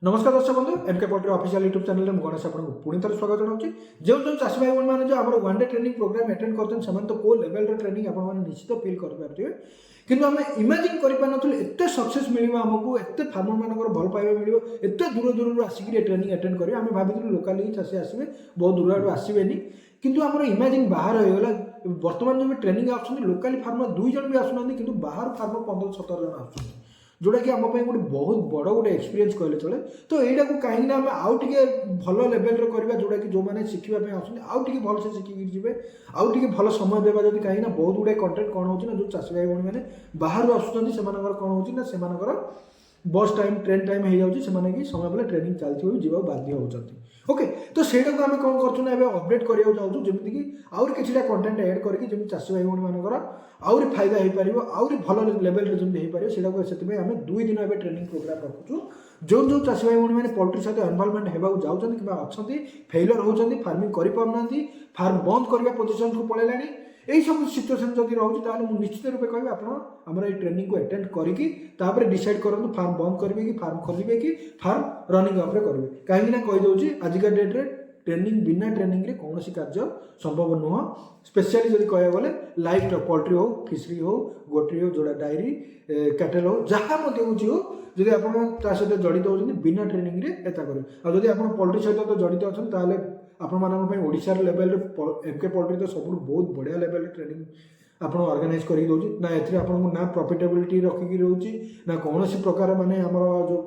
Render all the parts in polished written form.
नमस्कार दर्शक बंधु MK poultry official YouTube channel में गणेश आपको पुणी थर स्वागत जनाऊँ जो जो चाषी भाई मैंने जो आम one day training program attend करते तो को लेवल ट्रेनिंग आप निश्चित फिल करेंगे कि आम इमेजिन कर एत सक्सेस मिल आमको एत फार्मर मान भल पाइबा मिल एत दूर दूर आसिक ट्रेनिंग अटेंड करेंगे आम भाई लोकाल ही चाषी आसवे बहुत दूर आड़ आसबेनि किंतु आम इमेजिन बाहर होगा बर्तमान जो ट्रेनिंग आसुँच लोकाल फार्मर 2 जन भी आसुना कि बाहर फार्मर 15-17 जन आस जोटा कि आम गोटे बहुत बड़ गोटे एक्सपीरियंस कहले चले तो यहाँ को कहीं आम आउ टे भल लेवल करवा जोटा कि जो मैंने शिखापी आसुँच आउ टे भल से शिखिकी जी आउ टे भल समय देवा जब कहीं बहुत गुड़ाए कंटेंट कौन हो जो चाषी भाई भाई मैंने बाहर आसुँच से कौन हो बस टाइम ट्रेन टाइम हो जाए समय बेले ट्रेनिंग चलती जा बाध्य होती ओके तो ସେଇଟା को आम कौन करूँ ना अपडेट करने चाहूँ जमीक आउरी कि कंटेंट एड करके चाषी भाई भाई मानकर आउरी फायदा हो पार आउरी भल लेवल जमी हो पार से आम 2 दिन एवं ट्रेनिंग प्रोग्राम रखुचु जो जो चाषी भाई भाई मैंने पोल्ट्री सहित इनवॉल्वमेंट होगा जाऊँच कि अच्छा फेलर होती फार्मिंग करना फार्म बंद करने पोजिशन को पलैला यही सब सिचुएसन जब रोचे निश्चित रूपे कह आमर ये ट्रेनिंग को अटेंड करके डिसाइड करूँ फार्म बंद करेंगे कि फार्म खोलिए कि फार्म रनिंग अप्रे करेंगे कहीं कहीदे आजिका डेट्रे ट्रेनिंग बिना ट्रेनिंग रे कौन कार्य संभव नुह स्पेशली जब कह गले लाइफ पोल्ट्री हो फिशरी हो गोट्री हो जोड़ा डायरी कैटल हो जहाँ हो जब आप सहित जड़ित होती बिना ट्रेनिंग रे एता करेंगे और जब आप पोल्ट्री सहित तो जड़ित अच्छा आपशार लेवल एमके पोल्ट्री तो सब बहुत बढ़िया लेवल ट्रेनिंग आप ऑर्गेनाइज कर ना ना प्रॉफिटेबिलिटी रखिकी रोचे ना कौन प्रकार माने आमर जो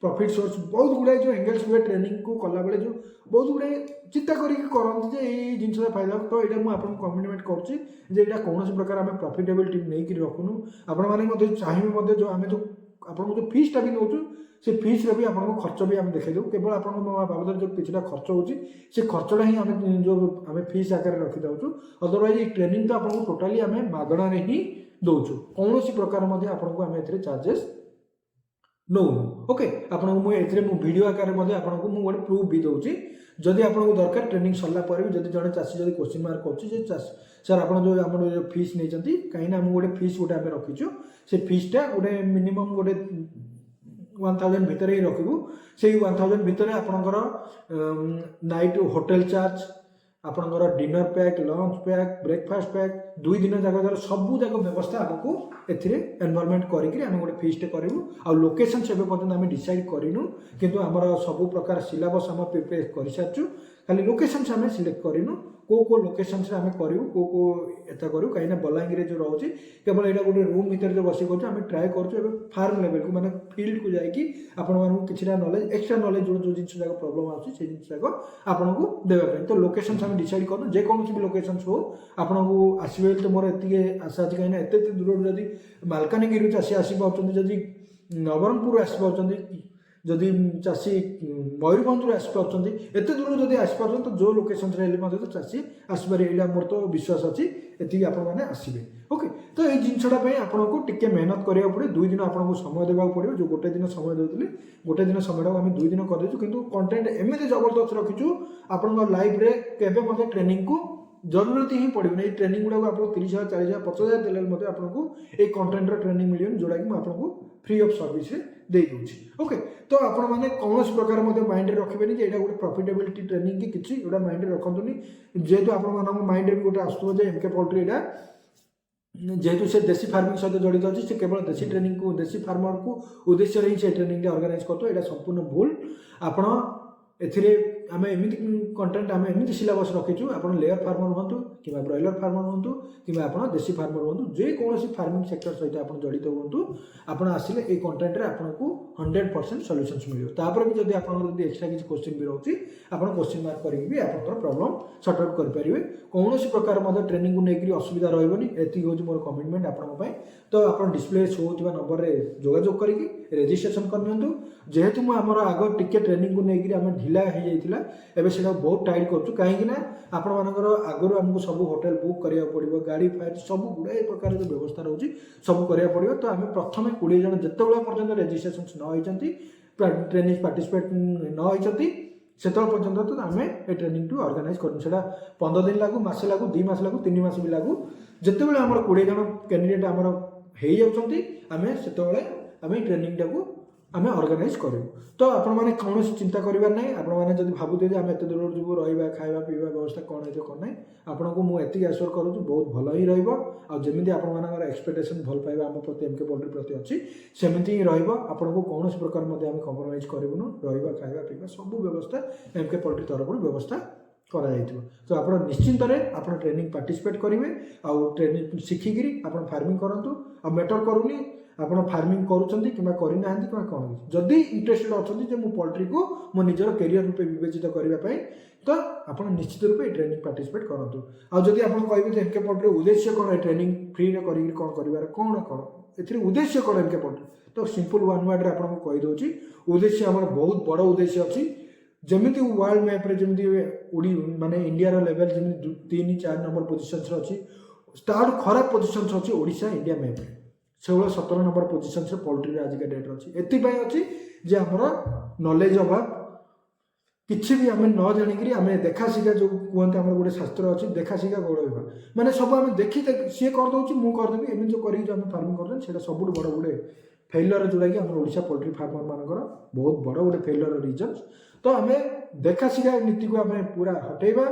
प्रॉफिट सोर्स बहुत गुड़ाए जो एंगेज हुए ट्रेनिंग को कला बेले जो बहुत गुड़ाए चिंता करते जिन फायदा तो यहाँ मुझे कमिटमेंट करुँचे कौन प्रकार आम प्रॉफिटेबिलिटी नहीं रखुनु आपने चाहिए जो आम जो आपको जो फीसटा भी नौ से फीस भी आपको खर्च भी आम देखा देव केवल आप बाबद जो किसी खर्च हो खर्चटा ही आम जो आम फीस आकार रखी दूँ अदरवाइज ये ट्रेनिंग तो आपको टोटाली आम मागणार ही दौचु कौन प्रकार आपको आम ए चार्जेस नौ ओके आपको मुझे वीडियो आकार आपको गोटे प्रूफ भी दूसरी जदि आपको दरकार ट्रेनिंग सरला पर भी जब जड़े चाषी जब क्वेश्चन मार्क कर सर आप जो आम जो फीस नहीं कहीं आम गोटे फीस गोटे आम रखीचु से फीसटा गोटे मिनिमम गोटे 1000 भितर ही रखू से 1000 भितर आपणकर नाइट होटेल चार्ज आपणकर dinner pack lunch pack breakfast pack 2 दिन जाक सबू जाक व्यवस्था आमको एनवायरमेंट करें गोटे फीसटे करूँ आ लोकेशन से पर्यटन आम डिसाइड करूँ किंतु आमर सब प्रकार सिलेबस आम प्रिपेयर कर सारी खाली लोकेशन से आम सिलेक्ट करूँ को लोकेशन से आम करूँ को एता करूँ कहीं बलांगीर जो रोचे केवल यहाँ गोटे रूम भितर जो बस कर ट्राए कर फार्म लेवल को माने फील्ड को जाकि आपसी नॉलेज एक्स्ट्रा नॉलेज जो जो जिन जाक प्रोब्लेम आसे जिन आपको देवाई तो लोकेशन से आम डिसाइड करूँ जेकोसी भी लोकेशन हो आपको आसवे तो मोर एति आशा अच्छी कहीं एत दूर जदि मालकानगिरी चाषी आसपार जदि नवरंगपुर आसपार जदि चाषी मयूरभंज आसपार एत दूर जब आसपार तो जो लोकेशन तो चाषी आसपारे यहाँ मोर तो विश्वास अच्छी ये आपने आसवे ओके तो ये जिनसा आपको टिके मेहनत करा पड़े 2 दिन आपको समय देवा पड़ो जो गोटे दिन समय देते गोटे दिन समय आम 2 दिन करदेचु कि कंटेंट एमती जबरदस्त रखीचु आप लाइफ के ट्रेनिंग को जरूरत ही पड़ो ये ट्रेनिंग गुड़ा आप 30,000 40,000 50,000 देने आपको ये कंटेंटर ट्रेनिंग मिले जोटा कि आपको फ्री ऑफ सर्विस दे दूसरी ओके तो आपण मैंने कौन प्रकार माइंड रखिए यहाँ गोटे प्रॉफिटेबिलिटी ट्रेनिंग की किसी गोटा माइंड रखुनी जेहेतु आप माइंड भी गोटे आसो एमके पोल्ट्री यहाँ जेहेतु से देसी फार्मिंग सहित जड़ित अच्छी से केवल देसी ट्रेनिंग को देसी फार्मर को उद्देश्य ही से ट्रेनिंग ऑर्गेनाइज करते यहाँ संपूर्ण भूल आपण आम एमती कंटेंट आम एमती सिलेबस रखीचु आप लेयर फार्मर हूँ कि ब्रॉयलर फार्मर हूँ कि आप देसी फार्मर हूँ जेकोसी फार्मिंग सेक्टर सहित आप जड़ित हूँ आप आसिले ये कंटेंट आपको 100% सॉल्यूशंस मिले तापर भी जब आप एक्स्ट्रा किसी क्वेश्चन भी रोचे आप क्वेश्चन मार्क करके आप प्रॉब्लम सॉर्ट आउट करेंगे कौन प्रकार ट्रेनिंग को लेकर असुविधा रही हूँ मोर कमिटमेंट आपंपाई तो आप डिस्प्ले शो होता नंबर में जोगाजोग करके रेजिस्ट्रेशन करनी जेहेतु मुझे आग टिके ट्रेनिंग को लेकर आम ढिला हो जाता एवं से बहुत टाइट करूँ कहीं आपण मानकर आगुरी आमको सब होटेल बुक करा पड़ो गाड़ी फाइट सब गुड़ाए प्रकार जो व्यवस्था रोचे सब करा पड़ो तो आम प्रथम 20 जन जिते पर्यटन रेजिस्ट्रेशन नई ट्रेनिंग पार्टिसिपेट नई से पर्यटन तो आम ये ट्रेनिंग टू ऑर्गेनाइज करूँ से 15 दिन लागू मसे लागू 2 मास लागू 3 मास भी लागू जिते बड़े आम 20 जन कैंडिडेट आमर हो जाती आम से ट्रेनिंग टाक आम ऑर्गेनाइज करूँ। तो आपने कौन चिंता करार ना आपने जब भावुए आम एत दूर जीव रहा खावा पीवा व्यवस्था कौन है कौन ना आपको मुझे एश्योर करूँ बहुत भल ही रमी आप एक्सपेक्टेशन भल पाइबा आम प्रति एमके पोल्ट्री प्रति अच्छी सेमती ही आपको कौन प्रकार कंप्रोमाइज करूँ रहा खावा पीवा सब व्यवस्था एमके पोल्ट्री तरफ व्यवस्था करा तो आप निश्चिंत आप ट्रेनिंग पार्टिसिपेट करेंगे आउ ट्रेनिंग शिखिकी आप फार्मिंग करूँ आ मैटर करूनी आप फार्मिंग करूँ कि करना कि कौन जदि इंटरेस्टेड अच्छा मु पोल्ट्री को मो निजर कैरियर रूपे विवेचित करने तो आप निश्चित रूपे ट्रेनिंग पार्टिसिपेट करूँ आदि आप कहे एमके पोल्ट्री उद्देश्य कौन ट्रेनिंग फ्री में कौन कर कौन कौन ए उद्देश्य कौन एमके पोल्ट्री तो सिंपल वन वर्ड आपको कहीदे उद्देश्य आम बहुत बड़ उद्देश्य अच्छी जमी वर्ल्ड मैप्रे जमी उड़ी माने इंडिया लेवल जमी 3-4 नंबर पोजिशन अच्छी तार खराब पोजिशन अच्छी ओडिशा इंडिया मैप्रे से 17 नंबर पोजिशन से पोल्ट्री आजिका डेट अच्छी एपाई अच्छी जे आमर नॉलेज अभाव किसी भी आम न जाणिक आम देखा शिखा जो कहते आम गोटे शास्त्र अच्छी देखा शिखा गौड़ विभाग माने सब आम देखी सी करदे मुझे करदेवी एम जो कर फार्मिंग कर सब बड़ गोटे फेलर जोड़ा कि आम ओडिशा पोल्ट्री फार्मर मानकर बहुत बड़ गोटे फेलर रिजन तो आम देखा शिखा नीति को आम पूरा हटेबा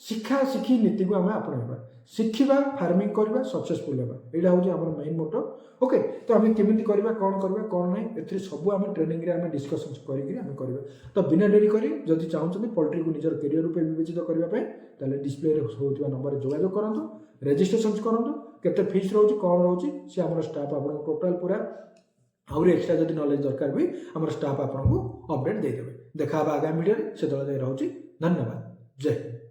शिखा शिखी नीति को आम आपणा शिखा फार्मिंग करवा सक्सेसफुल होगा यहाँ हूँ आम मेन मोटो ओके तो आम केमी करवा कौन ना ए सब आम ट्रेनिंग रे आम डिस्कसन करवा तो बिना डेरी करी जदि चाहते पोल्ट्री को निजर कैरियर रूपे विवेचित करने डिस्प्ले होता नंबर जोगाजोग करूँ रेजिस्ट्रेशन करूँ केते फीस रोचे कौन रोचे सी आम स्टाफ आप टोटाल पूरा आउरी एक्सट्रा जदि नॉलेज दरकार भी आम स्टाफ आपको अपडेट देदेवे देखा आगामी वीडियो से रोचे धन्यवाद जय हिंद।